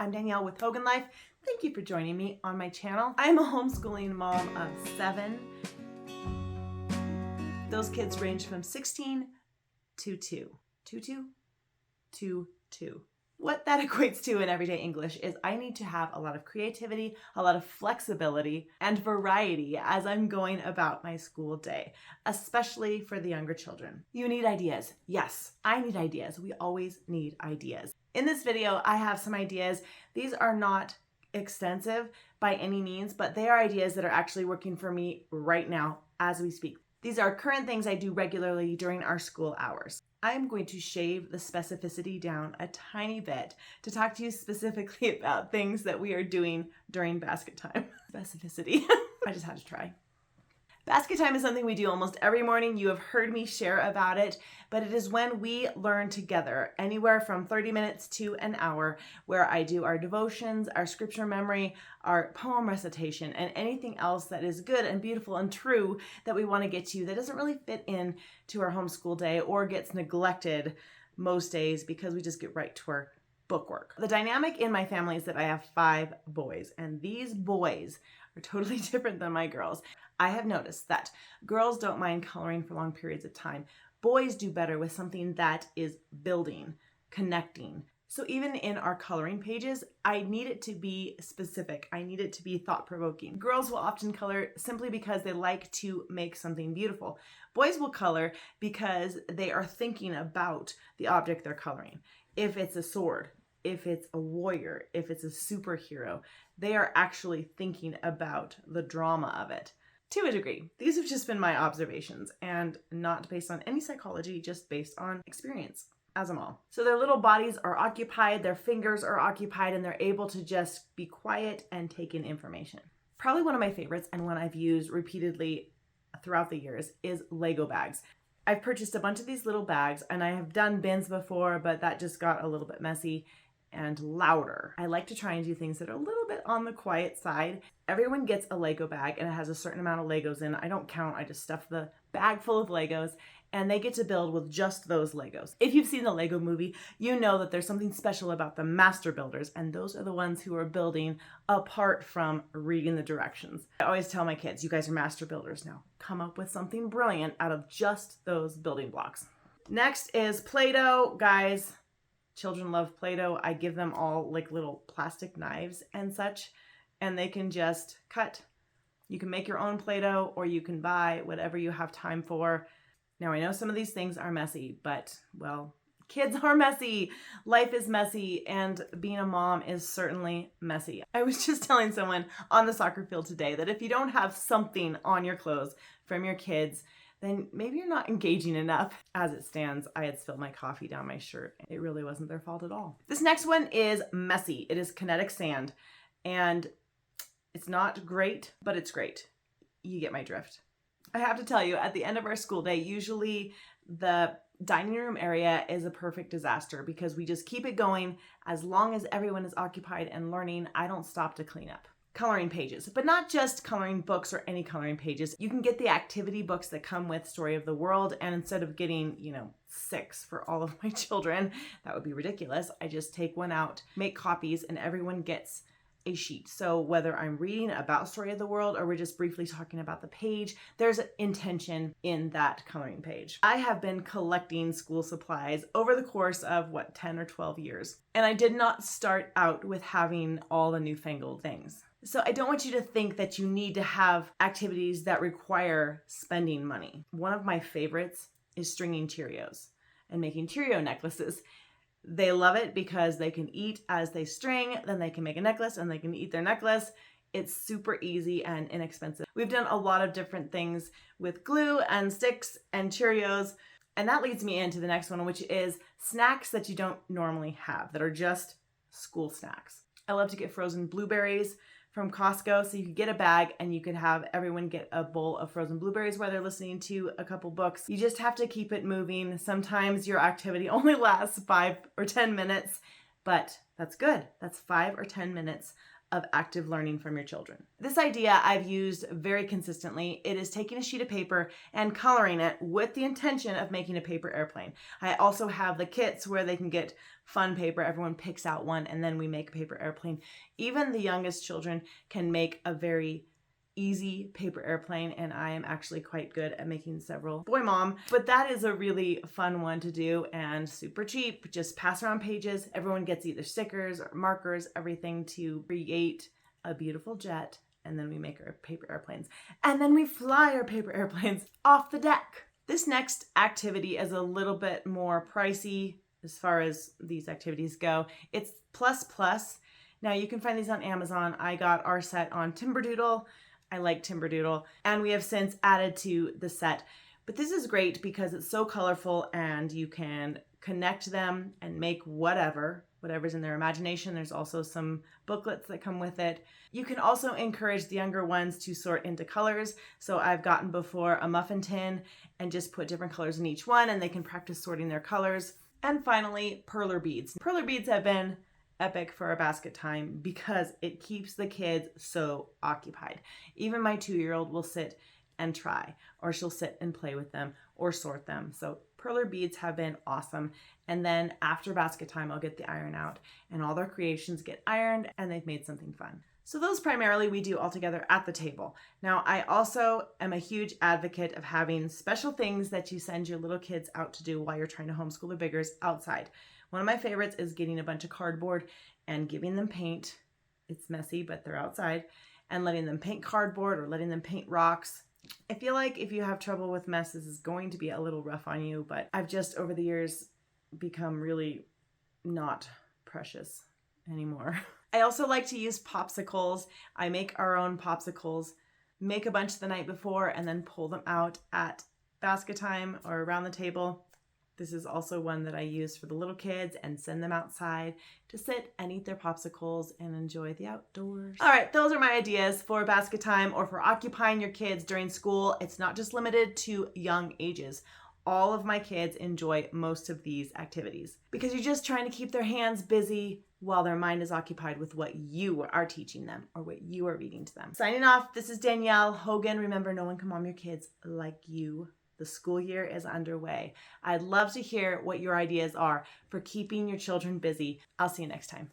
I'm Danielle with Hogan Life. Thank you for joining me on my channel. I'm a homeschooling mom of 7. Those kids range from 16 to 2. 2. What that equates to in everyday English is I need to have a lot of creativity, a lot of flexibility, and variety as I'm going about my school day, especially for the younger children. You need ideas. Yes, I need ideas. We always need ideas. In this video, I have some ideas. These are not extensive by any means, but they are ideas that are actually working for me right now as we speak. These are current things I do regularly during our school hours. I'm going to shave the specificity down a tiny bit to talk to you specifically about things that we are doing during basket time. Specificity. I just had to try. Basket time is something we do almost every morning. You have heard me share about it, but it is when we learn together, anywhere from 30 minutes to an hour, where I do our devotions, our scripture memory, our poem recitation, and anything else that is good and beautiful and true that we want to get to that doesn't really fit in to our homeschool day or gets neglected most days because we just get right to our book work. The dynamic in my family is that I have 5 boys, and these boys are totally different than my girls. I have noticed that girls don't mind coloring for long periods of time. Boys do better with something that is building, connecting. So even in our coloring pages, I need it to be specific. I need it to be thought-provoking. Girls will often color simply because they like to make something beautiful. Boys will color because they are thinking about the object they're coloring. If it's a sword, if it's a warrior, if it's a superhero, they are actually thinking about the drama of it. To a degree. These have just been my observations and not based on any psychology, just based on experience as a mom. So their little bodies are occupied, their fingers are occupied, and they're able to just be quiet and take in information. Probably one of my favorites and one I've used repeatedly throughout the years is Lego bags. I've purchased a bunch of these little bags and I have done bins before, but that just got a little bit messy and louder. I like to try and do things that are a little bit on the quiet side. Everyone gets a Lego bag and it has a certain amount of Legos in. I don't count, I just stuff the bag full of Legos and they get to build with just those Legos. If you've seen the Lego movie, you know that there's something special about the master builders, and those are the ones who are building apart from reading the directions. I always tell my kids, you guys are master builders now. Come up with something brilliant out of just those building blocks. Next is Play-Doh. Guys, children love Play-Doh. I give them all like little plastic knives and such, and they can just cut. You can make your own Play-Doh or you can buy whatever you have time for. Now, I know some of these things are messy, but, well, kids are messy. Life is messy, and being a mom is certainly messy. I was just telling someone on the soccer field today that if you don't have something on your clothes from your kids, then maybe you're not engaging enough. As it stands, I had spilled my coffee down my shirt. It really wasn't their fault at all. This next one is messy. It is Kinetic Sand, and it's not great, but it's great. You get my drift. I have to tell you, at the end of our school day, usually the dining room area is a perfect disaster because we just keep it going. As long as everyone is occupied and learning, I don't stop to clean up. Coloring pages, but not just coloring books or any coloring pages. You can get the activity books that come with Story of the World, and instead of getting, 6 for all of my children, that would be ridiculous. I just take one out, make copies, and everyone gets a sheet. So whether I'm reading about Story of the World or we're just briefly talking about the page, there's intention in that coloring page. I have been collecting school supplies over the course of 10 or 12 years. And I did not start out with having all the newfangled things. So I don't want you to think that you need to have activities that require spending money. One of my favorites is stringing Cheerios and making Cheerio necklaces. They love it because they can eat as they string, then they can make a necklace and they can eat their necklace. It's super easy and inexpensive. We've done a lot of different things with glue and sticks and Cheerios. And that leads me into the next one, which is snacks that you don't normally have, that are just school snacks. I love to get frozen blueberries from Costco. So you could get a bag and you could have everyone get a bowl of frozen blueberries while they're listening to a couple books. You just have to keep it moving. Sometimes your activity only lasts 5 or 10 minutes, but that's good. That's 5 or 10 minutes of active learning from your children. This idea I've used very consistently. It is taking a sheet of paper and coloring it with the intention of making a paper airplane. I also have the kits where they can get fun paper. Everyone picks out one and then we make a paper airplane. Even the youngest children can make a very easy paper airplane, and I am actually quite good at making several. Boy, mom. But that is a really fun one to do and super cheap. Just pass around pages. Everyone gets either stickers or markers, everything to create a beautiful jet, and then we make our paper airplanes. And then we fly our paper airplanes off the deck. This next activity is a little bit more pricey as far as these activities go. It's plus plus. Now you can find these on Amazon. I got our set on Timberdoodle. I like Timberdoodle, and we have since added to the set. But this is great because it's so colorful and you can connect them and make whatever's in their imagination. There's also some booklets that come with it. You can also encourage the younger ones to sort into colors. So I've gotten before a muffin tin and just put different colors in each one, and they can practice sorting their colors. And finally, perler beads. Perler beads have been epic for a basket time because it keeps the kids so occupied. Even my 2-year-old will sit and try, or she'll sit and play with them or sort them. So perler beads have been awesome. And then after basket time, I'll get the iron out and all their creations get ironed and they've made something fun. So those primarily we do all together at the table. Now, I also am a huge advocate of having special things that you send your little kids out to do while you're trying to homeschool their biggers outside. One of my favorites is getting a bunch of cardboard and giving them paint. It's messy, but they're outside. And letting them paint cardboard or letting them paint rocks. I feel like if you have trouble with mess, this is going to be a little rough on you, but I've just over the years become really not precious anymore. I also like to use popsicles. I make our own popsicles, make a bunch the night before, and then pull them out at basket time or around the table. This is also one that I use for the little kids and send them outside to sit and eat their popsicles and enjoy the outdoors. All right, those are my ideas for basket time or for occupying your kids during school. It's not just limited to young ages. All of my kids enjoy most of these activities because you're just trying to keep their hands busy while their mind is occupied with what you are teaching them or what you are reading to them. Signing off, this is Danielle Hogan. Remember, no one can mom your kids like you. The school year is underway. I'd love to hear what your ideas are for keeping your children busy. I'll see you next time.